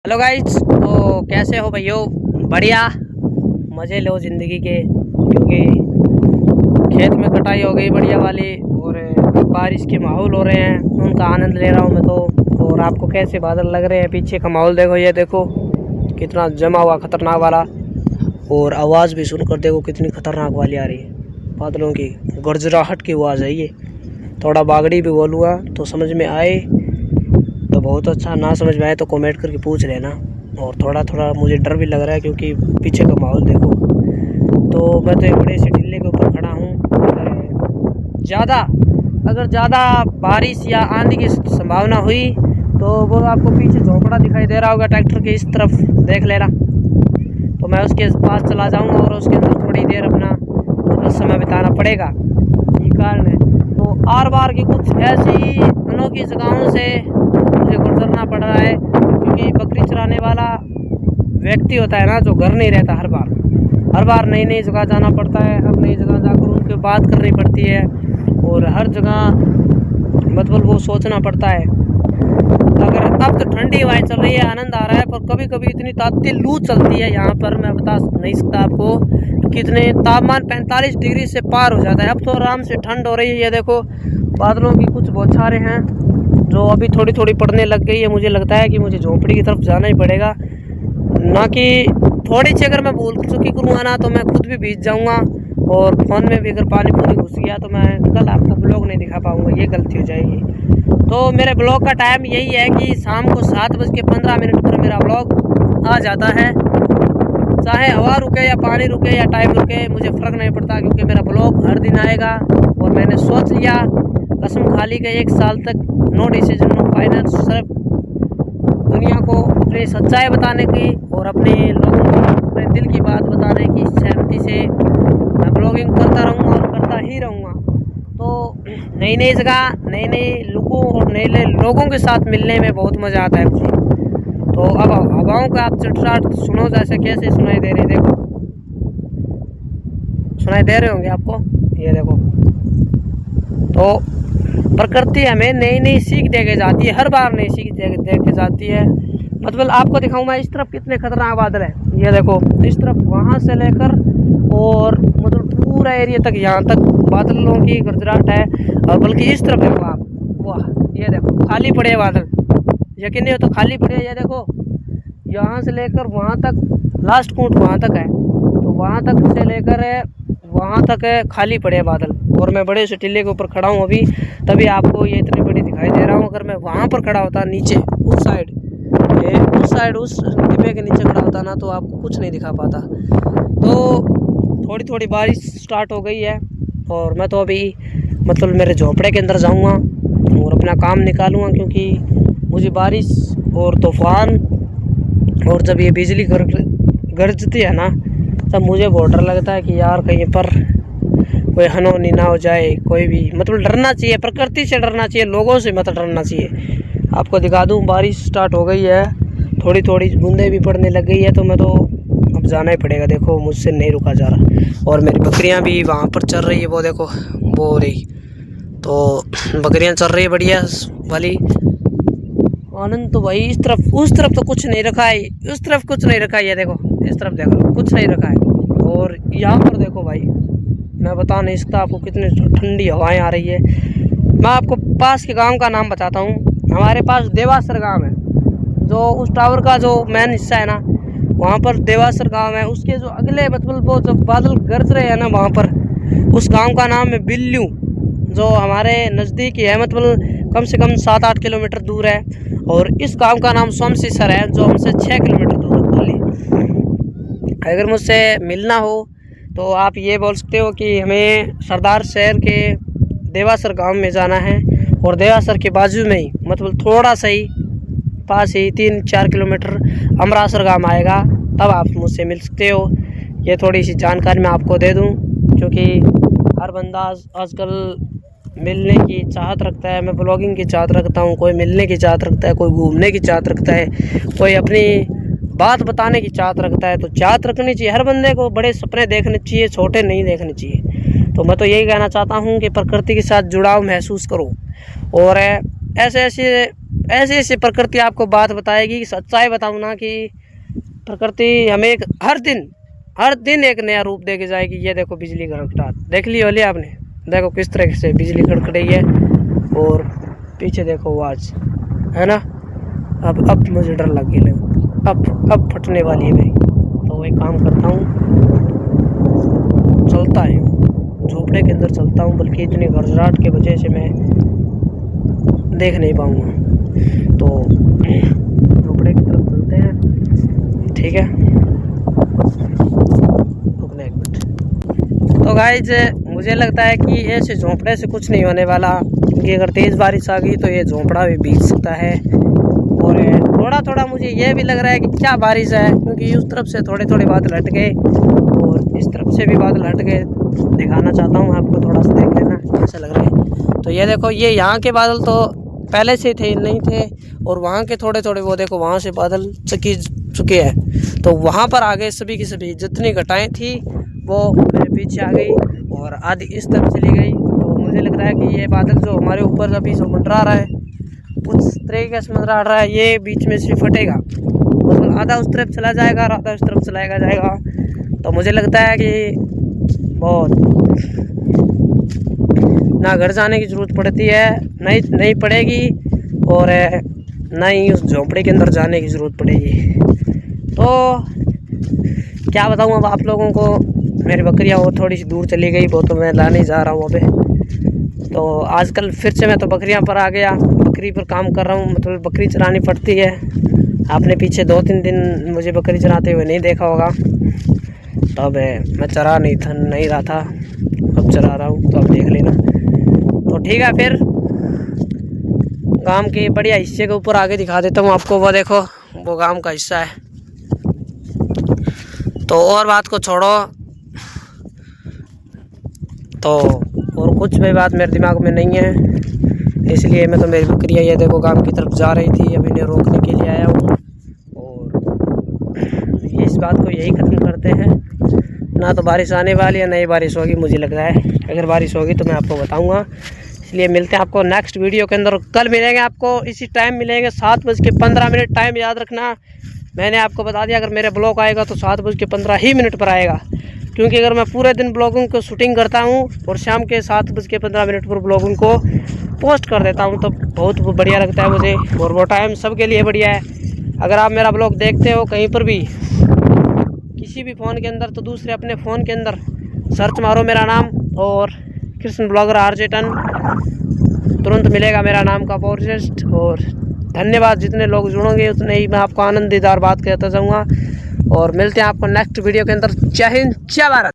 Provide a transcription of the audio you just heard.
Hello guys, तो कैसे हो भैया? बढ़िया, मज़े लो ज़िंदगी के, क्योंकि खेत में कटाई हो गई बढ़िया वाली और बारिश के माहौल हो रहे हैं, उनका आनंद ले रहा हूँ मैं तो। और आपको कैसे बादल लग रहे हैं? पीछे का माहौल देखो, ये देखो कितना जमा हुआ खतरनाक वाला। और आवाज़ भी सुनकर देखो कितनी खतरनाक वाली आ रही है, बादलों की गरजराहट की आवाज़ है ये। थोड़ा बागड़ी भी बोलूँगा तो समझ में आए तो बहुत अच्छा, ना समझ में आए तो कमेंट करके पूछ लेना। और थोड़ा थोड़ा मुझे डर भी लग रहा है क्योंकि पीछे का माहौल देखो। तो मैं तो एक बड़े से टिल्ले के ऊपर खड़ा हूँ। अगर ज़्यादा बारिश या आंधी की संभावना हुई तो वो आपको पीछे झोंपड़ा दिखाई दे रहा होगा, ट्रैक्टर के इस तरफ देख लेना। तो मैं उसके पास चला जाऊँगा और उसके अंदर थोड़ी देर अपना समय बिताना पड़ेगा, ये कारण है। तो आर बार की कुछ ऐसी अनोखी जगहों से मुझे गुजरना पड़ रहा है, क्योंकि बकरी चराने वाला व्यक्ति होता है ना, जो घर नहीं रहता। हर बार नई नई जगह जाना पड़ता है, हर नई जगह जाकर उनके बात करनी पड़ती है और हर जगह मतलब वो सोचना पड़ता है। अगर अब तो ठंडी हवाएं चल रही है, आनंद आ रहा है, पर कभी कभी इतनी ताती लू चलती है यहाँ पर, मैं बता नहीं सकता आपको कितने तापमान 45 डिग्री से पार हो जाता है। अब तो आराम से ठंड हो रही है। ये देखो बादलों की कुछ बौछारें हैं जो अभी थोड़ी थोड़ी पड़ने लग गई है। मुझे लगता है कि मुझे झोंपड़ी की तरफ जाना ही पड़ेगा, ना कि थोड़ी सी अगर मैं भूल चुकी करूँगा ना तो मैं खुद भी भीग जाऊँगा। और फ़ोन में भी अगर पानी पूरी घुस गया तो मैं कल आपको ब्लॉग नहीं दिखा पाऊँगा, ये गलती हो जाएगी। तो मेरे ब्लॉग का टाइम यही है कि शाम को 7:15 पर मेरा ब्लॉग आ जाता है। चाहे हवा रुके या पानी रुके या टाइम रुके, मुझे फ़र्क नहीं पड़ता, क्योंकि मेरा ब्लॉग हर दिन आएगा। और मैंने सोच लिया, कसम खा ली कि 1 साल तक नो डिसीजन नो फाइनल, सिर्फ दुनिया को अपनी सच्चाई बताने की और अपने लोगों को अपने दिल की बात बताने की सहमति से मैं ब्लॉगिंग करता रहूँगा और करता ही रहूँगा। तो नई नई जगह, नए नए लोगों और नए नए लोगों के साथ मिलने में बहुत मज़ा आता है मुझे। तो अब हवाओं का आप चटराट सुनो, जैसे कैसे सुनाई दे रही, देखो सुनाई दे रहे होंगे आपको, ये देखो। तो प्रकृति हमें नई नई सीख दे के जाती है, हर बार नई सीख दे के जाती है। मतलब आपको दिखाऊं मैं, इस तरफ कितने खतरनाक बादल है, ये देखो। इस तरफ वहाँ से लेकर और मतलब पूरा एरिया तक, यहाँ तक बादलों की गरजराहट है। और बल्कि इस तरफ देखो आप, वाह ये देखो खाली पड़े हैं बादल, यकीन नहीं हो तो खाली पड़े हैं। ये देखो यहाँ से लेकर वहाँ तक, लास्ट पॉइंट वहाँ तक है, तो वहाँ तक से लेकर वहाँ तक खाली पड़े हैं बादल। और मैं बड़े से टिल्ले के ऊपर खड़ा हूँ अभी, तभी आपको ये इतनी बड़ी दिखाई दे रहा हूँ। अगर मैं वहाँ पर खड़ा होता नीचे उस साइड उस डिब्बे के नीचे खड़ा होता ना, तो आपको कुछ नहीं दिखा पाता। तो थोड़ी थोड़ी बारिश स्टार्ट हो गई है और मैं तो अभी मतलब मेरे झोंपड़े के अंदर जाऊँगा और अपना काम निकालूँगा, क्योंकि मुझे बारिश और तूफान और जब ये बिजली गरजती है ना, तब मुझे बहुत डर लगता है कि यार कहीं पर कोई अनहोनी ना हो जाए। कोई भी मतलब डरना चाहिए, प्रकृति से डरना चाहिए, लोगों से मत डरना चाहिए। आपको दिखा दूं, बारिश स्टार्ट हो गई है, थोड़ी थोड़ी बूंदें भी पड़ने लग गई है, तो मैं तो अब जाना ही पड़ेगा। देखो मुझसे नहीं रुका जा रहा। और मेरी बकरियां भी वहाँ पर चल रही है, वो देखो वो हो रही, तो बकरियां चल रही है बढ़िया वाली। आनंद तो भाई इस तरफ, उस तरफ तो कुछ नहीं रखा है, उस तरफ कुछ नहीं रखा है, ये देखो इस तरफ देखो कुछ नहीं रखा है। और यहाँ पर देखो भाई, मैं बता नहीं सकता आपको कितनी ठंडी हवाएं आ रही है। मैं आपको पास के गांव का नाम बताता हूँ। हमारे पास देवासर गांव है, जो उस टावर का जो मेन हिस्सा है ना, वहाँ पर देवासर गांव है। उसके जो अगले मतलब वो जो बादल गरज रहे हैं ना, वहाँ पर उस गांव का नाम है बिल्लू, जो हमारे नज़दीक ही है, मतलब कम से कम 7-8 किलोमीटर दूर है। और इस गांव का नाम सोमसीसर है, जो हमसे 6 किलोमीटर दूर है खाली। अगर मुझसे मिलना हो तो आप ये बोल सकते हो कि हमें सरदार शहर के देवासर गांव में जाना है, और देवासर के बाजू में ही मतलब थोड़ा सा ही पास ही 3-4 किलोमीटर अमरासर गांव आएगा, तब आप मुझसे मिल सकते हो। ये थोड़ी सी जानकारी मैं आपको दे दूं, क्योंकि हर बंदा आजकल मिलने की चाहत रखता है। मैं ब्लॉगिंग की चाहत रखता हूँ, कोई मिलने की चाहत रखता है, कोई घूमने की चाहत रखता है, कोई अपनी बात बताने की चाहत रखता है। तो चाहत रखनी चाहिए हर बंदे को, बड़े सपने देखने चाहिए, छोटे नहीं देखने चाहिए। तो मैं तो यही कहना चाहता हूँ कि प्रकृति के साथ जुड़ाव महसूस करो और ऐसे ऐसे ऐसे ऐसे प्रकृति आपको बात बताएगी। सच्चाई बताऊँ ना कि प्रकृति हमें हर दिन एक नया रूप दे के जाएगी। ये देखो बिजली कड़कड़ाहट देख ली होली आपने, देखो किस तरह से बिजली कड़क रही है और पीछे देखो आवाज है ना। अब मुझे डर लग गया, अब फटने वाली है भाई। तो वही काम करता हूँ, चलता है झोपड़े के अंदर चलता हूँ, बल्कि इतनी गड़गड़ाहट की वजह से मैं देख नहीं पाऊँगा। तो झोपड़े की तरफ चलते हैं, ठीक है। रुकना एक मिनट। तो गाइस मुझे लगता है कि ऐसे झोपड़े से कुछ नहीं होने वाला, क्योंकि अगर तेज़ बारिश आ गई तो ये झोपड़ा भी भीग सकता है। और थोड़ा थोड़ा मुझे ये भी लग रहा है कि क्या बारिश है, क्योंकि उस तरफ से थोड़े थोड़े बादल हट गए और इस तरफ से भी बादल हट गए। दिखाना चाहता हूँ आपको, थोड़ा सा देख लेना कैसा लग रहा है। तो ये देखो, ये यहाँ के बादल तो पहले से थे नहीं थे, और वहाँ के थोड़े थोड़े वो देखो वहाँ से बादल चुके हैं। तो वहाँ पर आगे सभी की सभी जितनी घटाएं थी वो मेरे पीछे आ गई और आधी इस तरफ चली गई। तो मुझे लग रहा है कि ये बादल जो हमारे ऊपर अभी जो मंडरा रहा है, उस तरीके से मंडरा रहा है, ये बीच में से फटेगा, मतलब आधा उस तरफ चला जाएगा और आधा उस तरफ चलाएगा जाएगा। तो मुझे लगता है कि बहुत ना घर जाने की ज़रूरत पड़ती है, नहीं पड़ेगी, और ना ही उस झोंपड़े के अंदर जाने की ज़रूरत पड़ेगी। तो क्या बताऊँ अब आप लोगों को, मेरी बकरियाँ वो थोड़ी सी दूर चली गई, वो तो मैं लाने जा रहा हूँ अभी। तो आजकल फिर से मैं तो बकरियाँ पर आ गया, बकरी पर काम कर रहा हूँ, मतलब बकरी चरानी पड़ती है। आपने पीछे 2-3 दिन मुझे बकरी चराते हुए नहीं देखा होगा, तो अब मैं चरा नहीं रहा था, अब चरा रहा हूँ, तो अब देख लेना। तो ठीक है, फिर गांव के बढ़िया हिस्से के ऊपर आगे दिखा देता हूँ आपको। वो देखो, वो गांव का हिस्सा है। तो और बात को छोड़ो, तो और कुछ भी बात मेरे दिमाग में नहीं है, इसलिए मैं तो मेरी बकरियाँ ये देखो गांव की तरफ जा रही थी, अभी इन्हें रोकने के लिए आया हूँ। और इस बात को यही ख़त्म करते हैं, ना तो बारिश आने वाली है, ना ही बारिश होगी। मुझे लग रहा है अगर बारिश होगी तो मैं आपको बताऊँगा, इसलिए मिलते हैं आपको नेक्स्ट वीडियो के अंदर। कल मिलेंगे आपको इसी टाइम मिलेंगे, 7:15 टाइम याद रखना। मैंने आपको बता दिया, अगर मेरे ब्लॉग आएगा तो 7:15 पर आएगा, क्योंकि अगर मैं पूरे दिन ब्लॉगिंग को शूटिंग करता हूँ और शाम के 7:15 पर ब्लॉगिंग को पोस्ट कर देता हूँ, तो बहुत बढ़िया लगता है मुझे, और वो टाइम सबके लिए बढ़िया है। अगर आप मेरा ब्लॉग देखते हो कहीं पर भी, किसी भी फ़ोन के अंदर, तो दूसरे अपने फ़ोन के अंदर सर्च मारो मेरा नाम और कृष्ण ब्लॉगर RJ 10, तुरंत मिलेगा मेरा नाम का पोस्ट। और धन्यवाद, जितने लोग जुड़ोगे उतने ही मैं आपको आनंददार बात कहता जाऊँगा। और मिलते हैं आपको नेक्स्ट वीडियो के अंदर। जय हिंद, जय भारत।